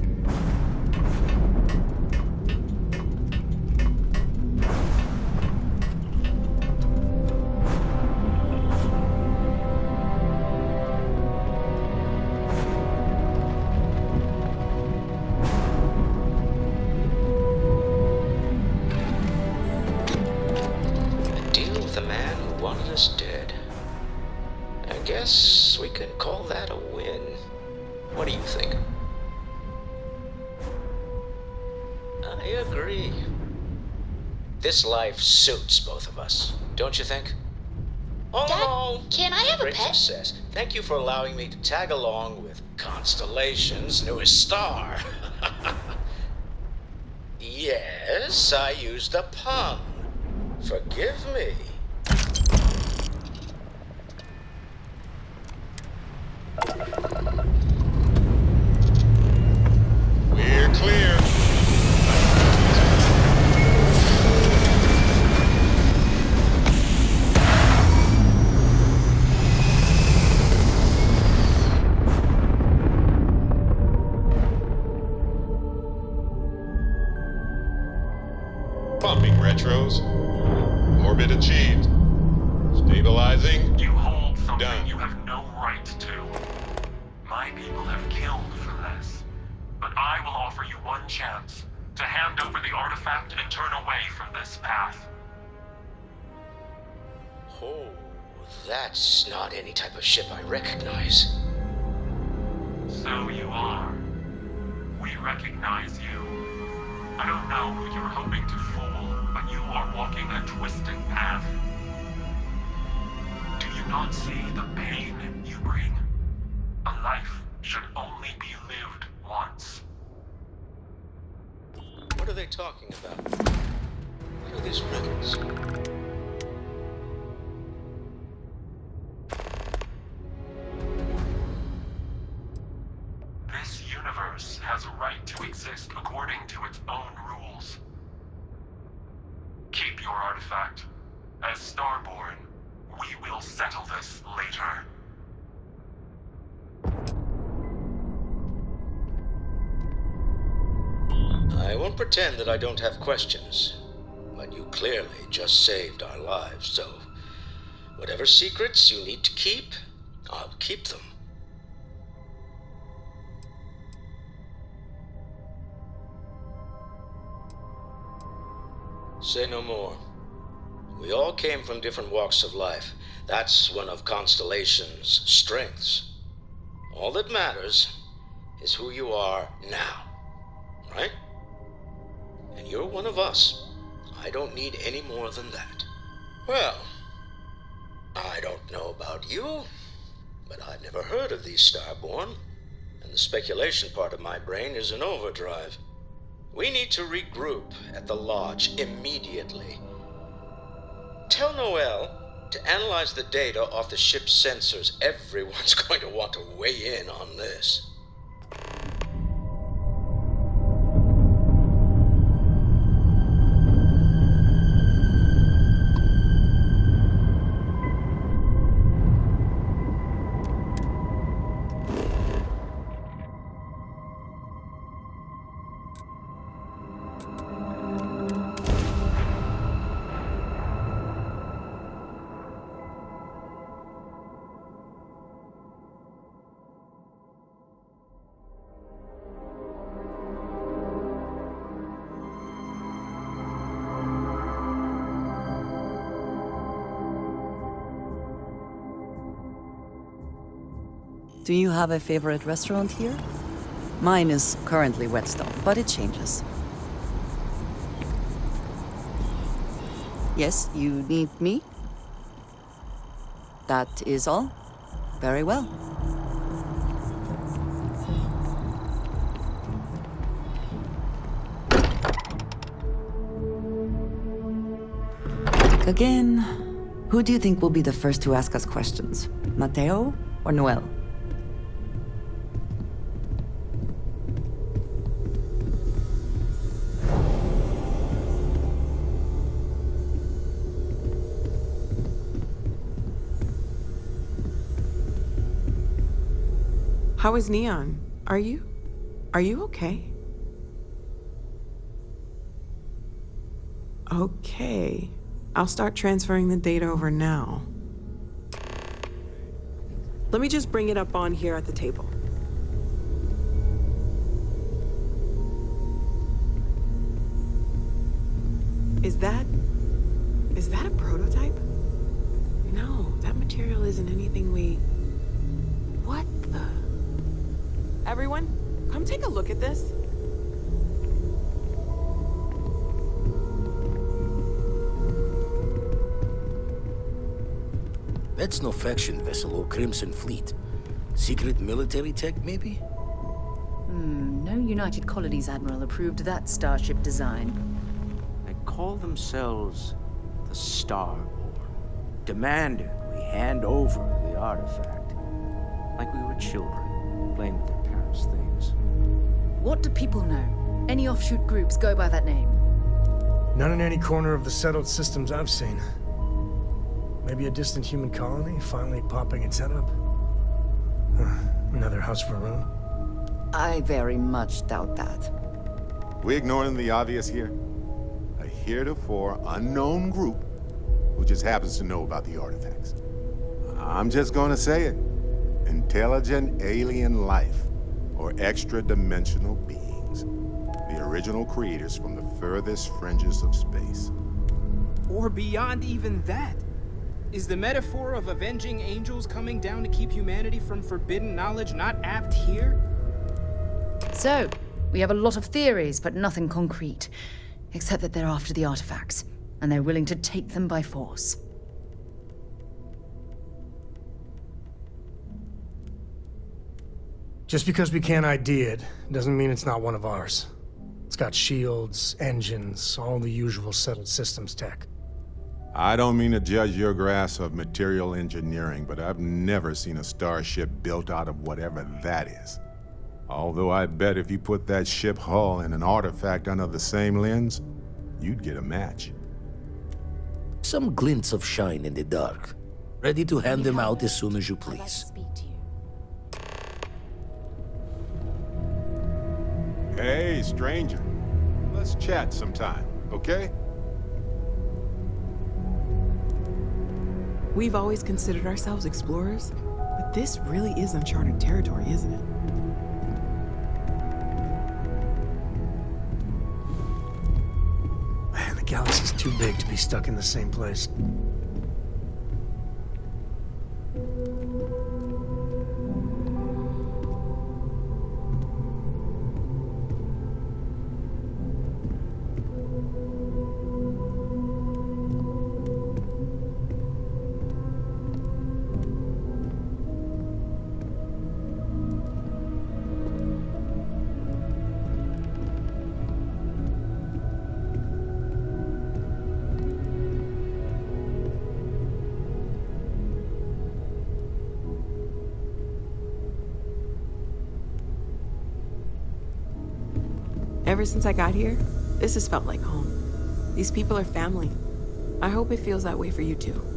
Guess we could call that a win. What do you think? I agree. This life suits both of us, don't you think? Oh, Dad, can I have a great pet? Success. Thank you for allowing me to tag along with Constellation's newest star. Yes, I used a pun. Forgive me. We're clear. Pumping retros. Orbit achieved. Stabilizing. You hold something Done. you have no right to. My people have killed for this. But I will offer you one chance to hand over the artifact and turn away from this path. Oh, that's not any type of ship I recognize. So you are. We recognize you. I don't know who you're hoping to fool, but you are walking a twisted path. Do you not see the pain you bring? A life should only be lived once. What are they talking about? What are these riddles? This universe has a right to exist according to its own rules. Keep your artifact. As Starborn, we will settle this later. I won't pretend that I don't have questions, but you clearly just saved our lives, so whatever secrets you need to keep, I'll keep them. Say no more. We all came from different walks of life. That's one of Constellation's strengths. All that matters is who you are now, right? And you're one of us. I don't need any more than that. Well, I don't know about you, but I've never heard of these Starborn, and the speculation part of my brain is in overdrive. We need to regroup at the lodge immediately. Tell Noel to analyze the data off the ship's sensors. Everyone's going to want to weigh in on this. Do you have a favorite restaurant here? Mine is currently Whetstone, but it changes. Yes, you need me? That is all? Very well. Again, who do you think will be the first to ask us questions? Mateo or Noel? How is Neon? Are you okay? Okay. I'll start transferring the data over now. Let me just bring it up on here at the table. Is that a prototype? No, that material isn't anything we... What the... Everyone, come take a look at this. That's no faction vessel or Crimson Fleet. Secret military tech, maybe? No United Colonies Admiral approved that starship design. They call themselves the Starborn, demanded we hand over the artifact. Like we were children, playing with their parents' things. What do people know? Any offshoot groups go by that name? None in any corner of the settled systems I've seen. Maybe a distant human colony finally popping its head up? Another house for Rune? I very much doubt that. We ignoring the obvious here? A heretofore unknown group who just happens to know about the artifacts. I'm just gonna say it. Intelligent alien life, or extra-dimensional beings. The original creators from the furthest fringes of space. Or beyond even that. Is the metaphor of avenging angels coming down to keep humanity from forbidden knowledge not apt here? So, we have a lot of theories, but nothing concrete. Except that they're after the artifacts, and they're willing to take them by force. Just because we can't ID it, doesn't mean it's not one of ours. It's got shields, engines, all the usual settled systems tech. I don't mean to judge your grasp of material engineering, but I've never seen a starship built out of whatever that is. Although I bet if you put that ship hull and an artifact under the same lens, you'd get a match. Some glints of shine in the dark. Ready to hand them out as soon as you please. Hey, stranger. Let's chat sometime, okay? We've always considered ourselves explorers, but this really is uncharted territory, isn't it? Man, the galaxy's too big to be stuck in the same place. Ever since I got here, this has felt like home. These people are family. I hope it feels that way for you too.